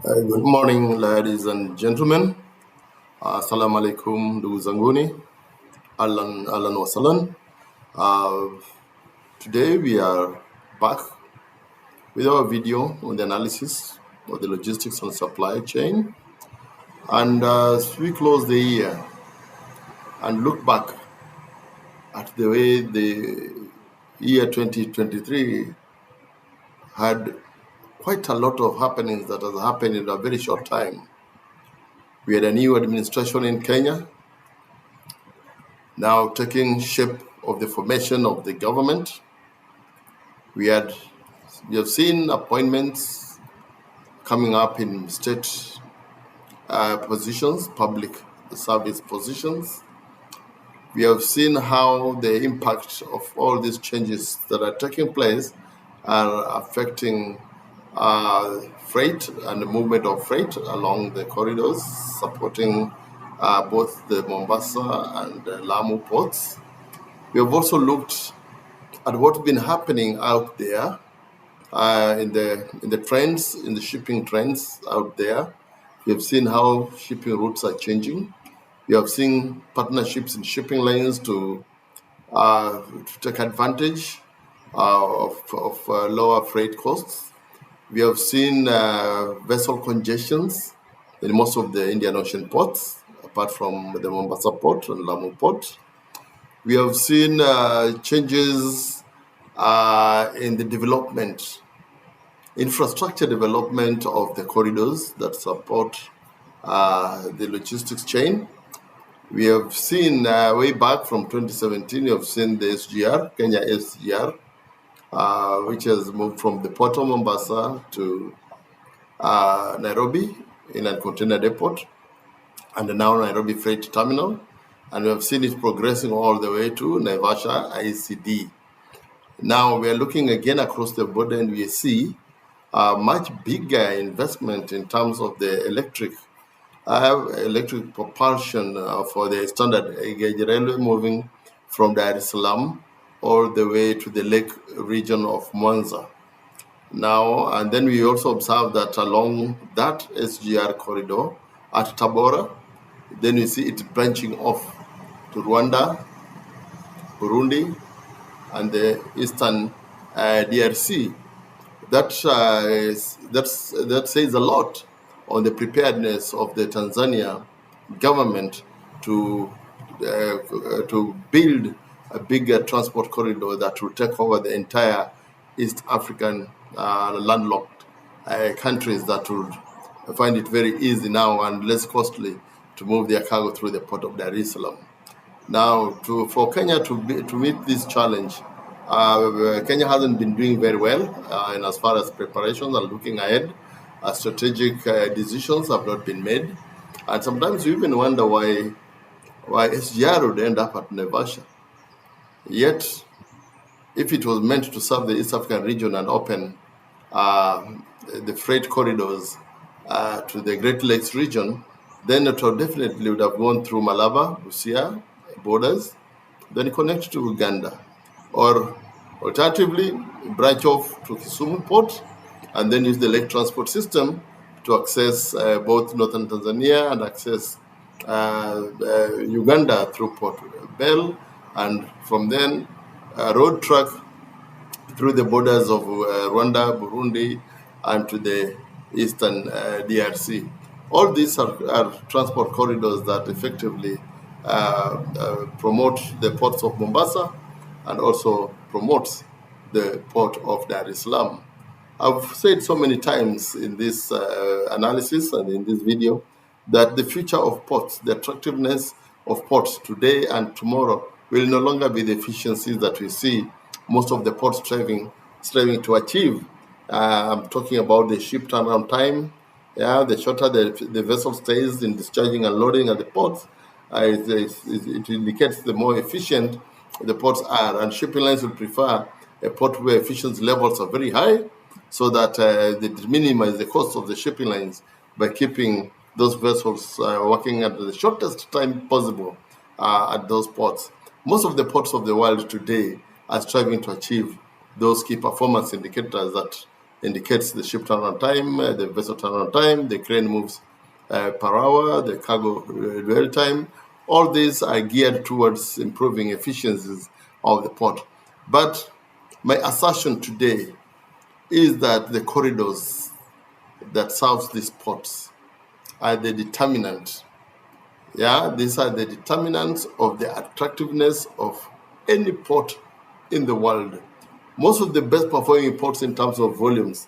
Good morning, ladies and gentlemen. Assalamu alaikum, ndugu zanguni. Alan wasalan. Today we are back with our video on the analysis of the logistics and supply chain. And as we close the year and look back at the way the year 2023 had quite a lot of happenings that has happened in a very short time. We had a new administration in Kenya, now taking shape of the formation of the government. We have seen appointments coming up in state positions, public service positions. We have seen how the impact of all these changes that are taking place are affecting freight and the movement of freight along the corridors, supporting both the Mombasa and the Lamu ports. We have also looked at what's been happening out there in the trends, in the shipping trends out there. We have seen how shipping routes are changing. We have seen partnerships in shipping lanes to take advantage of lower freight costs. We have seen vessel congestions in most of the Indian Ocean ports, apart from the Mombasa port and Lamu port. We have seen changes in the development, infrastructure development of the corridors that support the logistics chain. We have seen way back from 2017, we have seen the SGR, Kenya SGR, which has moved from the port of Mombasa to Nairobi in a container depot, and now Nairobi Freight Terminal. And we have seen it progressing all the way to Naivasha ICD. Now we are looking again across the border, and we see a much bigger investment in terms of the electric propulsion for the standard gauge railway moving from Dar es Salaam all the way to the lake region of Mwanza. Now, and then we also observe that along that SGR corridor at Tabora, then we see it branching off to Rwanda, Burundi, and the eastern DRC. That says a lot on the preparedness of the Tanzania government to build a bigger transport corridor that will take over the entire East African landlocked countries that would find it very easy now and less costly to move their cargo through the port of Dar es Salaam. Now, for Kenya to meet this challenge, Kenya hasn't been doing very well, and as far as preparations are looking ahead, strategic decisions have not been made, and sometimes you even wonder why SGR would end up at Naivasha. Yet, if it was meant to serve the East African region and open the freight corridors to the Great Lakes region, then it definitely would have gone through Malaba, Busia borders, then connect to Uganda, or alternatively branch off to Kisumu port and then use the lake transport system to access both northern Tanzania and access Uganda through Port Bell, and from then road truck through the borders of Rwanda, Burundi, and to the eastern DRC. All these are transport corridors that effectively promote the ports of Mombasa and also promotes the port of Dar es Salaam. I've said so many times in this analysis and in this video that the future of ports, the attractiveness of ports today and tomorrow will no longer be the efficiencies that we see most of the ports striving to achieve. I'm talking about the ship turnaround time. The shorter the vessel stays in discharging and loading at the ports, it indicates the more efficient the ports are, and shipping lines will prefer a port where efficiency levels are very high, so that they minimize the cost of the shipping lines by keeping those vessels working at the shortest time possible at those ports. Most of the ports of the world today are striving to achieve those key performance indicators that indicates the ship turnaround time, the vessel turnaround time, the crane moves per hour, the cargo dwell time. All these are geared towards improving efficiencies of the port. But my assertion today is that the corridors that serve these ports are the determinant. Yeah, these are the determinants of the attractiveness of any port in the world. Most of the best performing ports in terms of volumes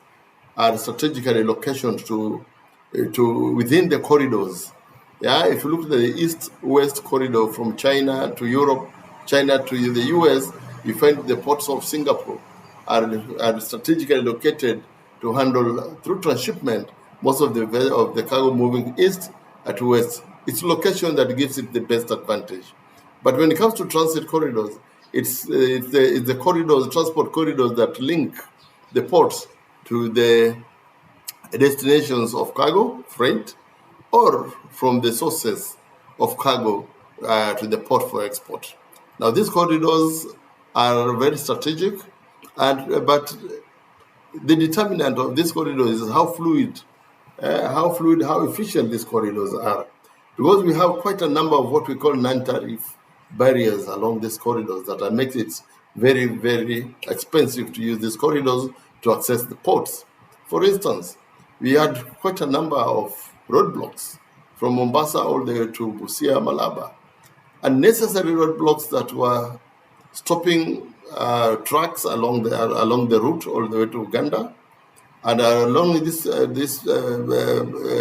are strategically located to within the corridors. Yeah, if you look at the east-west corridor from China to Europe, China to the US, you find the ports of Singapore are strategically located to handle through transshipment most of the cargo moving east to west. It's location that gives it the best advantage. But when it comes to transit corridors, it's the corridors, transport corridors that link the ports to the destinations of cargo, freight, or from the sources of cargo to the port for export. Now, these corridors are very strategic, but the determinant of these corridors is how fluid, how efficient these corridors are. Because we have quite a number of what we call non-tariff barriers along these corridors that makes it very, very expensive to use these corridors to access the ports. For instance, we had quite a number of roadblocks from Mombasa all the way to Busia, Malaba, unnecessary roadblocks that were stopping trucks along the route all the way to Uganda. And along these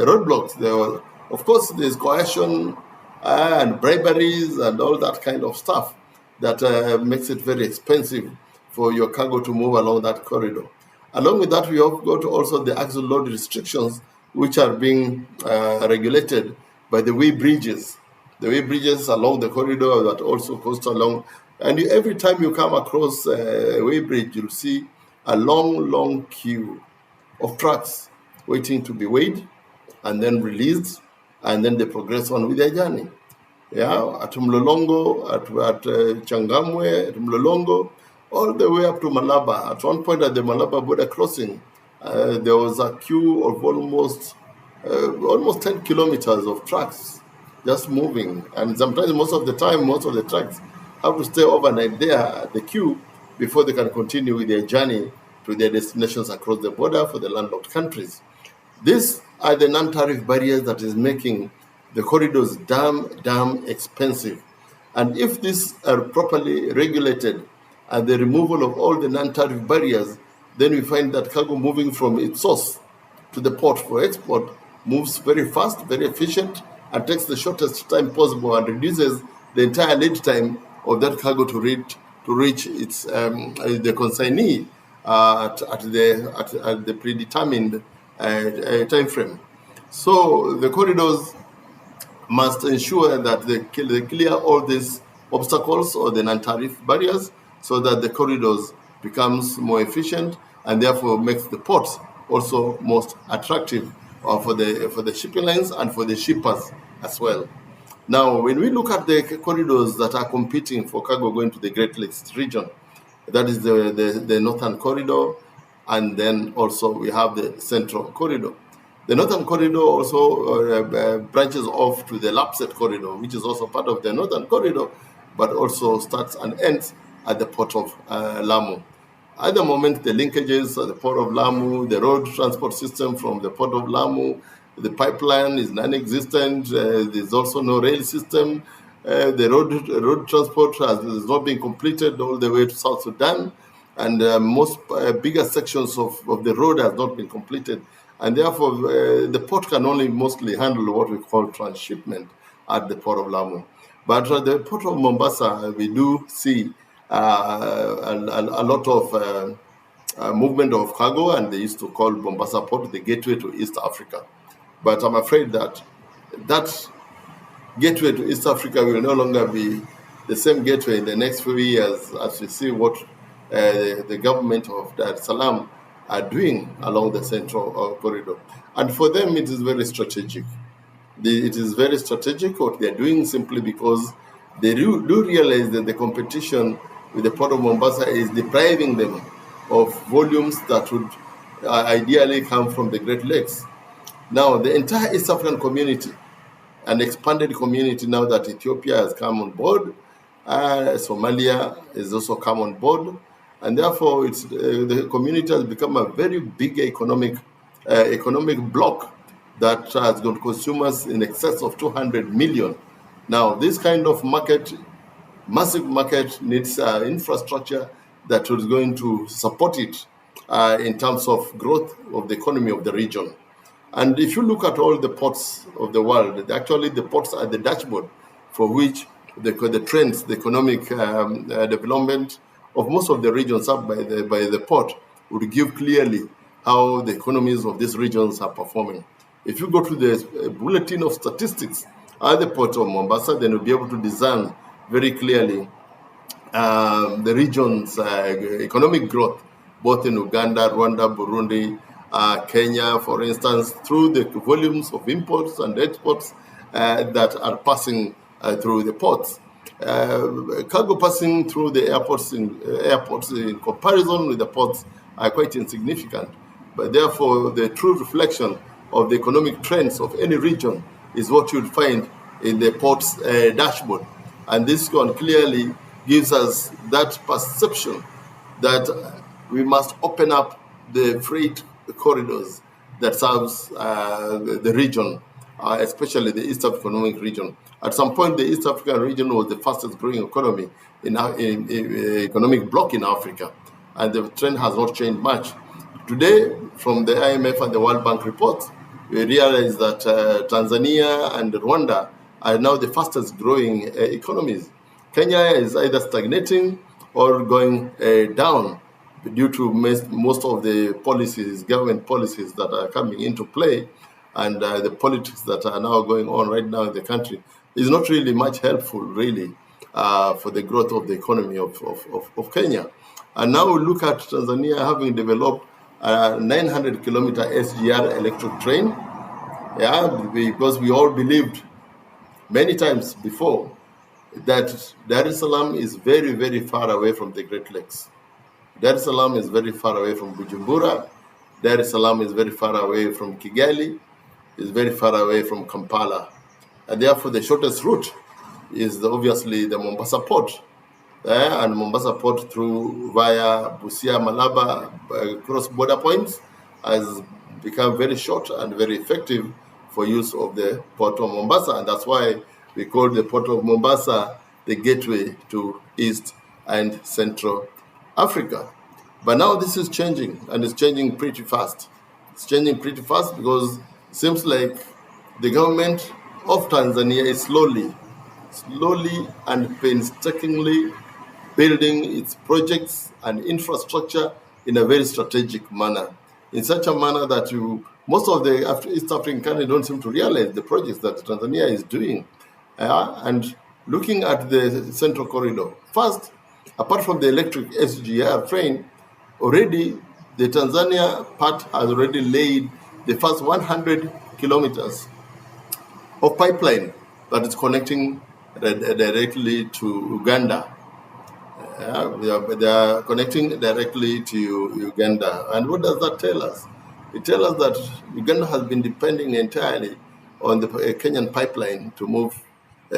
roadblocks, there were, of course, there's coercion and briberies and all that kind of stuff that makes it very expensive for your cargo to move along that corridor. Along with that, we have got also the axle load restrictions, which are being regulated by the way bridges. The way bridges along the corridor that also coast along. And every time you come across a way bridge, you'll see a long, long queue of trucks waiting to be weighed and then released, and then they progress on with their journey. Yeah, at Mlolongo, at Changamwe, at Mlolongo, all the way up to Malaba. At one point at the Malaba border crossing, there was a queue of almost 10 kilometers of trucks just moving. And sometimes, most of the time, most of the trucks have to stay overnight there at the queue before they can continue with their journey to their destinations across the border for the landlocked countries. These are the non-tariff barriers that is making the corridors damn expensive. And if these are properly regulated and the removal of all the non-tariff barriers, then we find that cargo moving from its source to the port for export moves very fast, very efficient, and takes the shortest time possible and reduces the entire lead time of that cargo to reach its the consignee at the predetermined time frame. So the corridors must ensure that they clear all these obstacles or the non-tariff barriers so that the corridors becomes more efficient and therefore makes the ports also most attractive for the shipping lines and for the shippers as well. Now, when we look at the corridors that are competing for cargo going to the Great Lakes region, that is the Northern Corridor, and then also we have the Central Corridor. The Northern Corridor also branches off to the Lapsset Corridor, which is also part of the Northern Corridor, but also starts and ends at the port of Lamu. At the moment, the linkages at the port of Lamu, the road transport system from the port of Lamu, the pipeline is non-existent. There's also no rail system. The road transport has not been completed all the way to South Sudan, and most bigger sections of the road has not been completed. And therefore, the port can only mostly handle what we call transshipment at the port of Lamu. But at the port of Mombasa, we do see a lot of movement of cargo, and they used to call Mombasa port the gateway to East Africa. But I'm afraid that gateway to East Africa will no longer be the same gateway in the next few years as we see what the government of Dar es Salaam are doing along the Central Corridor. And for them, it is very strategic. It is very strategic what they're doing simply because they do realize that the competition with the port of Mombasa is depriving them of volumes that would ideally come from the Great Lakes. Now, the entire East African community, an expanded community now that Ethiopia has come on board, Somalia has also come on board, and therefore the community has become a very big economic bloc that has got consumers in excess of 200 million. Now, this kind of market, massive market, needs infrastructure that is going to support it in terms of growth of the economy of the region. And if you look at all the ports of the world, actually the ports are the dashboard for which the trends, the economic development of most of the regions up by the port would give clearly how the economies of these regions are performing. If you go to the bulletin of statistics at the port of Mombasa, then you'll be able to discern very clearly the region's economic growth, both in Uganda, Rwanda, Burundi, Kenya, for instance, through the volumes of imports and exports that are passing through the ports. Cargo passing through the airports in comparison with the ports are quite insignificant. But therefore, the true reflection of the economic trends of any region is what you'll find in the port's dashboard. And this one clearly gives us that perception that we must open up the freight corridors that serves the region, especially the East African Economic Region. At some point, the East African region was the fastest growing economy in economic bloc in Africa, and the trend has not changed much. Today, from the IMF and the World Bank reports, we realize that Tanzania and Rwanda are now the fastest growing economies. Kenya is either stagnating or going down due to most of the policies, government policies that are coming into play, and the politics that are now going on right now in the country is not really much helpful, really, for the growth of the economy of Kenya. And now we look at Tanzania having developed a 900-kilometer SGR electric train, because we all believed many times before that Dar es Salaam is very, very far away from the Great Lakes. Dar es Salaam is very far away from Bujumbura. Dar es Salaam is very far away from Kigali, is very far away from Kampala. And therefore, the shortest route is obviously the Mombasa port. And Mombasa port through via Busia, Malaba, cross-border points has become very short and very effective for use of the port of Mombasa. And that's why we call the port of Mombasa the gateway to East and Central Africa. But now this is changing, and it's changing pretty fast. It's changing pretty fast because it seems like the government of Tanzania is slowly and painstakingly building its projects and infrastructure in a very strategic manner, in such a manner that most of the East African countries don't seem to realize the projects that Tanzania is doing. And looking at the Central Corridor, first, apart from the electric SGR train, already the Tanzania part has already laid the first 100 kilometers of pipeline that is connecting directly to Uganda. They are connecting directly to Uganda. And what does that tell us? It tells us that Uganda has been depending entirely on the Kenyan pipeline to move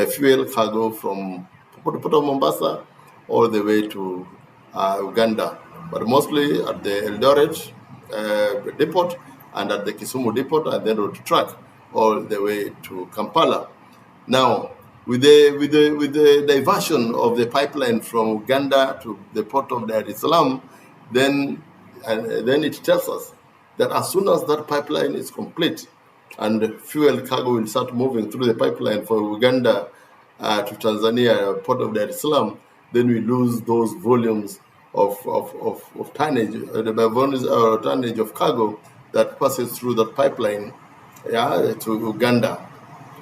fuel cargo from Port of Mombasa all the way to Uganda, but mostly at the Eldoret depot and at the Kisumu depot, and then road truck all the way to Kampala. Now, with the diversion of the pipeline from Uganda to the port of Dar es Salaam, then it tells us that as soon as that pipeline is complete and fuel cargo will start moving through the pipeline from Uganda to Tanzania, port of Dar es Salaam, then we lose those volumes of tonnage, tonnage of cargo that passes through that pipeline to Uganda.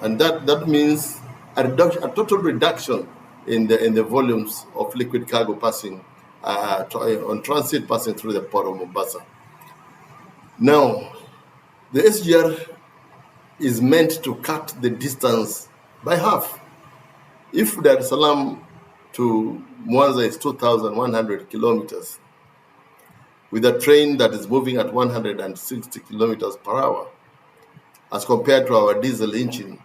And that means a total reduction in the volumes of liquid cargo passing on transit passing through the port of Mombasa. Now, the SGR is meant to cut the distance by half. If Dar es Salaam to Mwanza is 2,100 kilometers, with a train that is moving at 160 kilometers per hour, as compared to our diesel engine,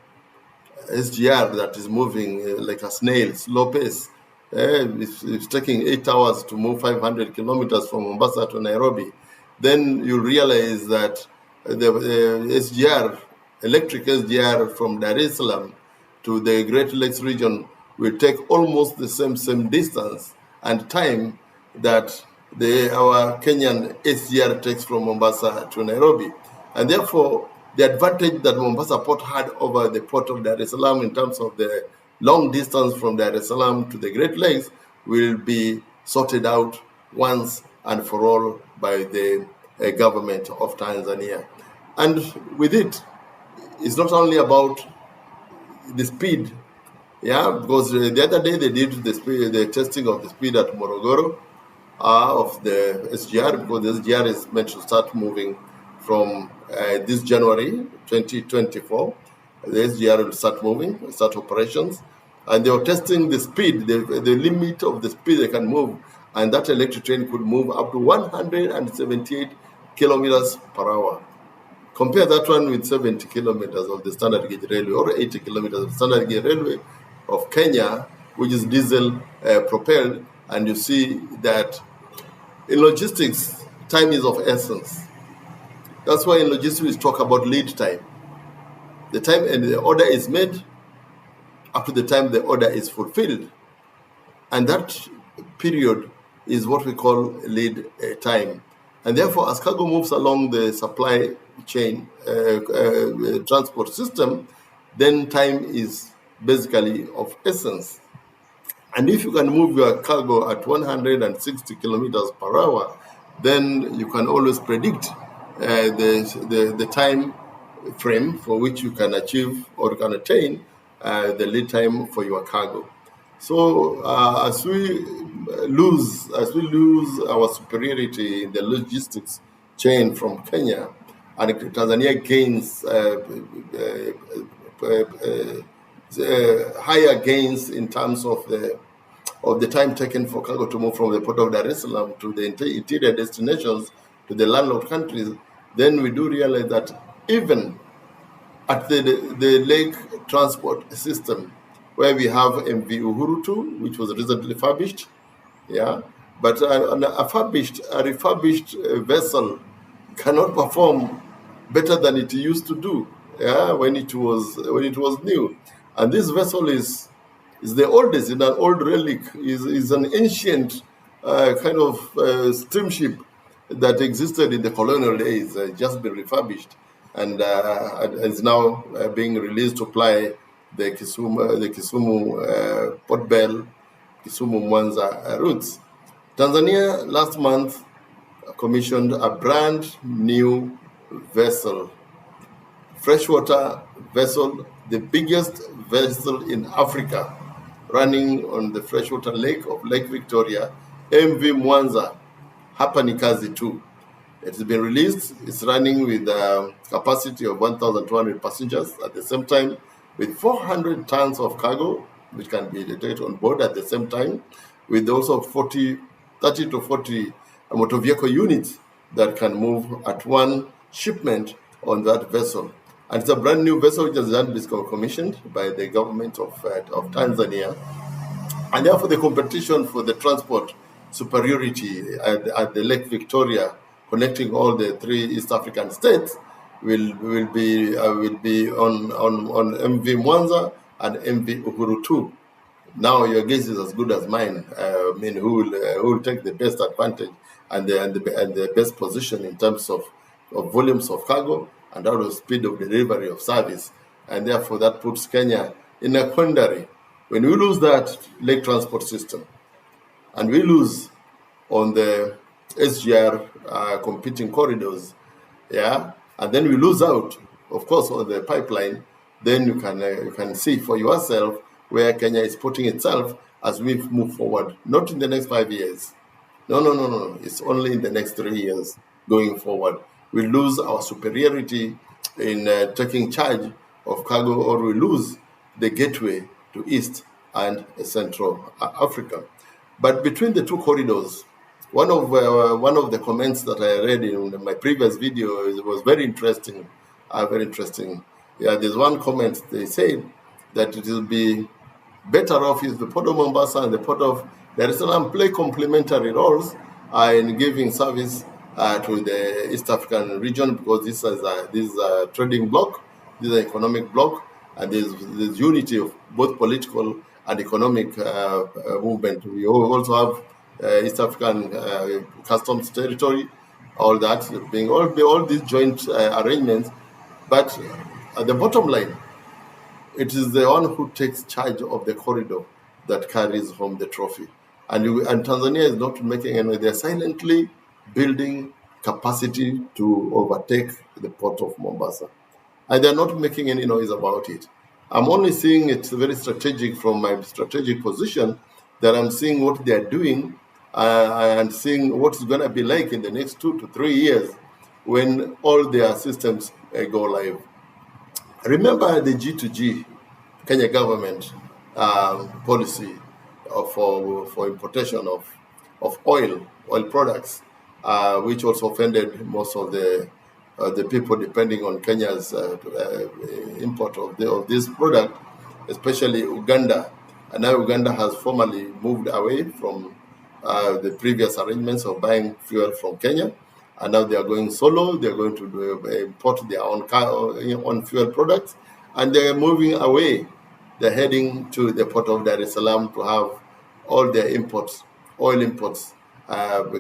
SGR, that is moving like a snail, slow pace. It's taking 8 hours to move 500 kilometers from Mombasa to Nairobi. Then you realize that the SGR, electric SGR from Dar es Salaam to the Great Lakes region will take almost the same distance and time that our Kenyan SGR takes from Mombasa to Nairobi. And therefore, the advantage that Mombasa port had over the port of Dar es Salaam in terms of the long distance from Dar es Salaam to the Great Lakes will be sorted out once and for all by the government of Tanzania. And with it, it's not only about the speed, because the other day they did the testing of the speed at Morogoro of the SGR, because the SGR is meant to start moving from this January 2024. The SGR will start operations, and they were testing the speed, the limit of the speed they can move, and that electric train could move up to 178 kilometers per hour. Compare that one with 70 kilometers of the standard gauge railway, or 80 kilometers of the standard gauge railway of Kenya, which is diesel propelled, and you see that in logistics, time is of essence. That's why in logistics we talk about lead time. The time and the order is made up to the time the order is fulfilled. And that period is what we call lead time. And therefore, as cargo moves along the supply chain transport system, then time is basically of essence. And if you can move your cargo at 160 kilometers per hour, then you can always predict the time frame for which you can achieve or can attain the lead time for your cargo. So as we lose our superiority in the logistics chain from Kenya, and Tanzania gains higher gains in terms of the time taken for cargo to move from the port of Dar es Salaam to the interior destinations, to the landlocked countries, then we do realize that even at the lake transport system, where we have MV Uhuru 2, which was recently refurbished, but a refurbished vessel cannot perform better than it used to do, when it was new. And this vessel is the oldest, in an old relic, is an ancient kind of steamship that existed in the colonial days, just been refurbished, and is now being released to ply the Kisumu Port Bell, Kisumu Mwanza routes. Tanzania last month commissioned a brand new vessel, freshwater vessel, the biggest vessel in Africa, running on the freshwater lake of Lake Victoria, MV Mwanza. Hapa ni kazi tu. It has been released. It's running with a capacity of 1,200 passengers at the same time, with 400 tons of cargo, which can be detected on board at the same time, with also 30 to 40 motor vehicle units that can move at one shipment on that vessel. And it's a brand new vessel which has been commissioned by the government of Tanzania. And therefore, the competition for the transport superiority at the Lake Victoria, connecting all the three East African states, will be on MV Mwanza and MV Uhuru 2. Now your guess is as good as mine. Who will take the best advantage and the best position in terms of volumes of cargo and out of speed of delivery of service, and therefore that puts Kenya in a quandary. When we lose that lake transport system, and we lose on the SGR competing corridors, and then we lose out, of course, on the pipeline, then you can see for yourself where Kenya is putting itself as we move forward. Not in the next 5 years. No. It's only in the next 3 years going forward. We lose our superiority in taking charge of cargo, or we lose the gateway to East and Central Africa. But between the two corridors, One of the comments that I read in my previous video was very interesting. Very interesting. Yeah, there's one comment they said that it will be better off if the Port of Mombasa and the Port of Dar es Salaam play complementary roles in giving service to the East African region, because this is a trading bloc, this is an economic bloc, and there's unity of both political and economic movement. We also have East African customs territory, all that being all these joint arrangements. But at the bottom line, it is the one who takes charge of the corridor that carries home the trophy. And Tanzania is not making any, they're silently building capacity to overtake the port of Mombasa. And they're not making any noise about it. I'm only seeing it very strategic from my strategic position, that I'm seeing what they're doing and seeing what it's going to be like in the next 2 to 3 years when all their systems go live. Remember the G2G Kenya government policy for importation of oil products, which also offended most of the people depending on Kenya's import of this product, especially Uganda. And now Uganda has formally moved away from the previous arrangements of buying fuel from Kenya, and now they are going solo. They are going to import their own fuel products, and they are moving away. They're heading to the port of Dar es Salaam to have all their oil imports,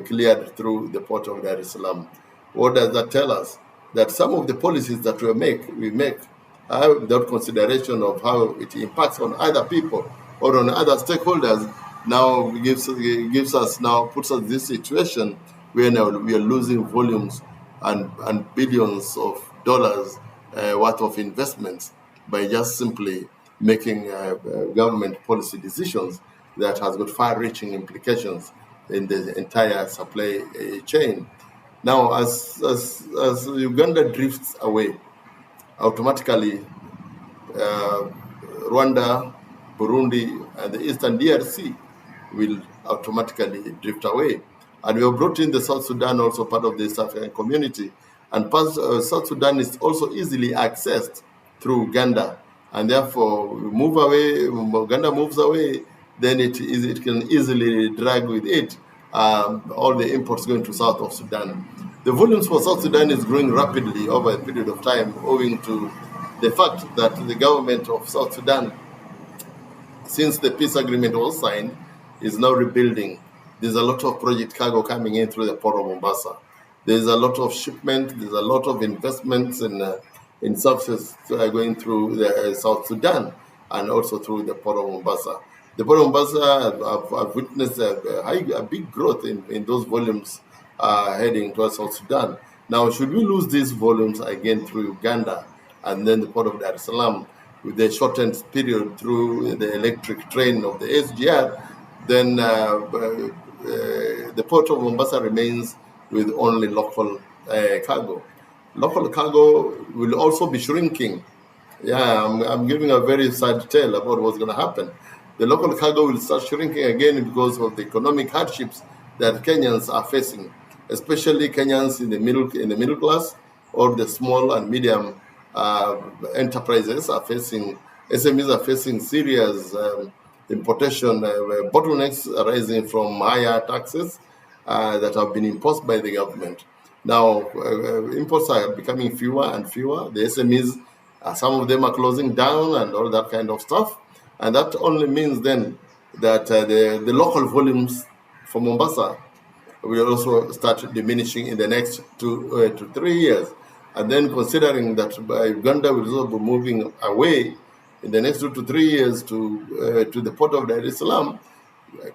cleared through the port of Dar es Salaam. What does that tell us? That some of the policies that we make without consideration of how it impacts on other people or on other stakeholders, now puts us in this situation where now we are losing volumes and billions of dollars worth of investments by just simply making government policy decisions that has got far-reaching implications in the entire supply chain. Now, as Uganda drifts away, automatically Rwanda, Burundi, and the Eastern DRC will automatically drift away. And we have brought in the South Sudan, also part of the East African community. And South Sudan is also easily accessed through Uganda. And therefore, Uganda moves away, then it can easily drag with it all the imports going to south of Sudan. The volumes for South Sudan is growing rapidly over a period of time, owing to the fact that the government of South Sudan, since the peace agreement was signed, is now rebuilding. There's a lot of project cargo coming in through the port of Mombasa. There's a lot of shipment. There's a lot of investments in services going through the South Sudan and also through the port of Mombasa. The port of Mombasa have witnessed a big growth in those volumes heading towards South Sudan. Now, should we lose these volumes again through Uganda and then the port of Dar es Salaam with the shortened period through the electric train of the SGR, then the port of Mombasa remains with only local cargo. Local cargo will also be shrinking. Yeah, I'm giving a very sad tale about what's going to happen. The local cargo will start shrinking again because of the economic hardships that Kenyans are facing, especially Kenyans in the middle class or the small and medium enterprises are facing. SMEs are facing serious importation bottlenecks arising from higher taxes that have been imposed by the government. Now, imports are becoming fewer and fewer. The SMEs, some of them are closing down and all that kind of stuff. And that only means then that the local volumes for Mombasa will also start diminishing in the next 2 to 3 years. And then considering that Uganda will also be moving away in the next 2 to 3 years to the port of Dar es Salaam,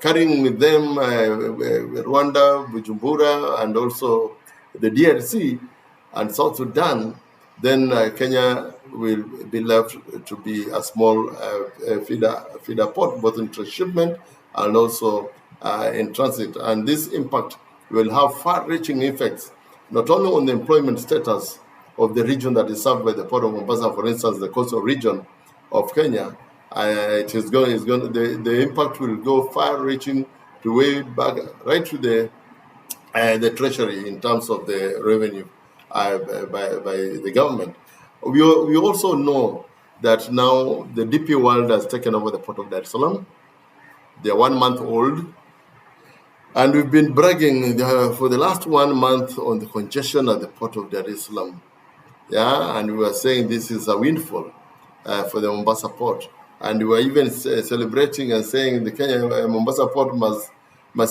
carrying with them Rwanda, Bujumbura, and also the DRC and South Sudan, then Kenya will be left to be a small feeder port, both in transshipment and also in transit. And this impact will have far-reaching effects, not only on the employment status of the region that is served by the port of Mombasa, for instance, the coastal region of Kenya. The impact will go far-reaching to way back, right to the the treasury in terms of the revenue by the government. We also know that now the DP World has taken over the port of Dar es Salaam. They're 1 month old, and we've been bragging for the last 1 month on the congestion at the port of Dar es Salaam. Yeah, and we were saying this is a windfall for the Mombasa port, and we were even celebrating and saying the Kenya Mombasa port must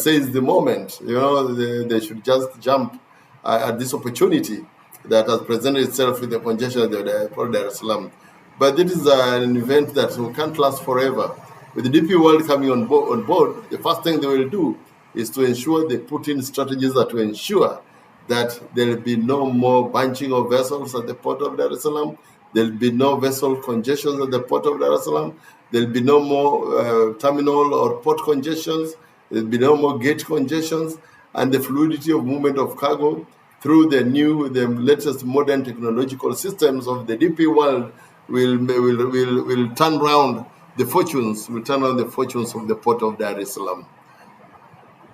seize the moment. You know, they should just jump at this opportunity that has presented itself with the congestion of the port of Dar es Salaam. But this is an event that can't last forever. With the DP World coming on board, the first thing they will do is to ensure they put in strategies that will ensure that there will be no more bunching of vessels at the port of Dar es Salaam. There will be no vessel congestions at the port of Dar es Salaam. There will be no more terminal or port congestions. There will be no more gate congestions. And the fluidity of movement of cargo through the latest modern technological systems of the DP World will turn around the fortunes, of the port of Dar es Salaam.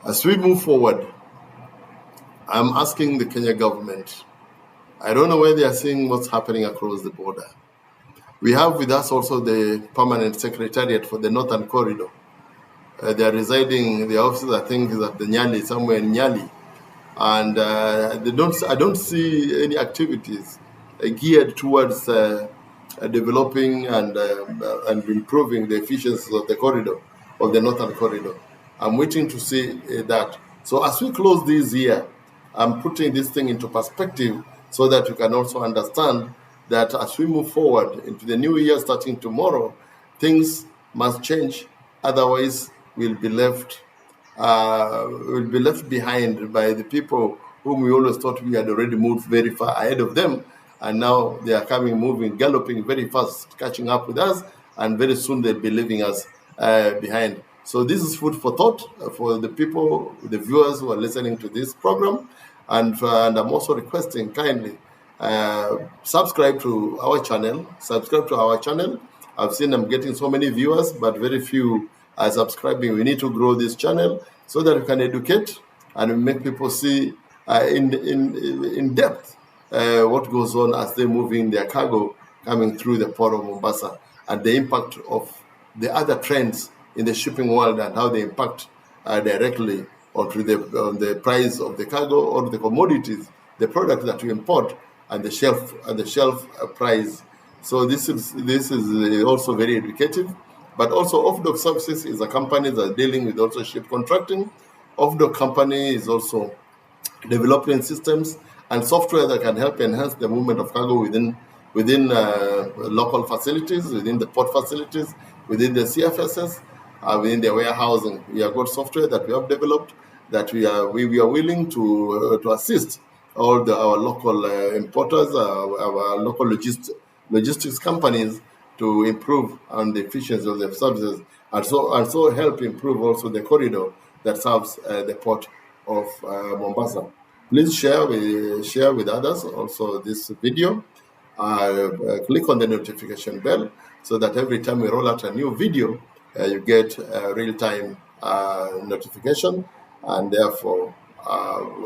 As we move forward, I'm asking the Kenya government, I don't know where they are seeing what's happening across the border. We have with us also the permanent secretariat for the Northern Corridor. They are residing, the offices I think is at the Nyali, somewhere in Nyali. And I don't see any activities geared towards developing and improving the efficiency of the corridor, of the Northern Corridor. I'm waiting to see that. So as we close this year, I'm putting this thing into perspective so that you can also understand that as we move forward into the new year starting tomorrow, things must change. Otherwise, we'll be left behind by the people whom we always thought we had already moved very far ahead of them. And now they are moving, galloping very fast, catching up with us, and very soon they'll be leaving us behind. So this is food for thought for the people, the viewers who are listening to this program. And I'm also requesting kindly, subscribe to our channel. I've seen I'm getting so many viewers, but very few are subscribing. We need to grow this channel so that we can educate and make people see in depth what goes on as they're moving their cargo coming through the port of Mombasa, and the impact of the other trends in the shipping world and how they impact directly on the price of the cargo or the commodities, the product that we import, and the shelf price. So this is also very educative. But also Off-Dock Services is a company that's dealing with also ship contracting. Off-Dock company is also developing systems and software that can help enhance the movement of cargo within local facilities, within the port facilities, within the CFSs, within the warehousing. We have got software that we have developed that we are willing to assist all our local importers, our local logistics companies to improve on the efficiency of the services, and so help improve also the corridor that serves the port of Mombasa. Please share with others also this video. Click on the notification bell so that every time we roll out a new video, you get real-time notification, and therefore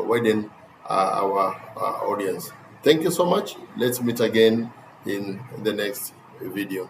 widen our audience. Thank you so much. Let's meet again in the next video.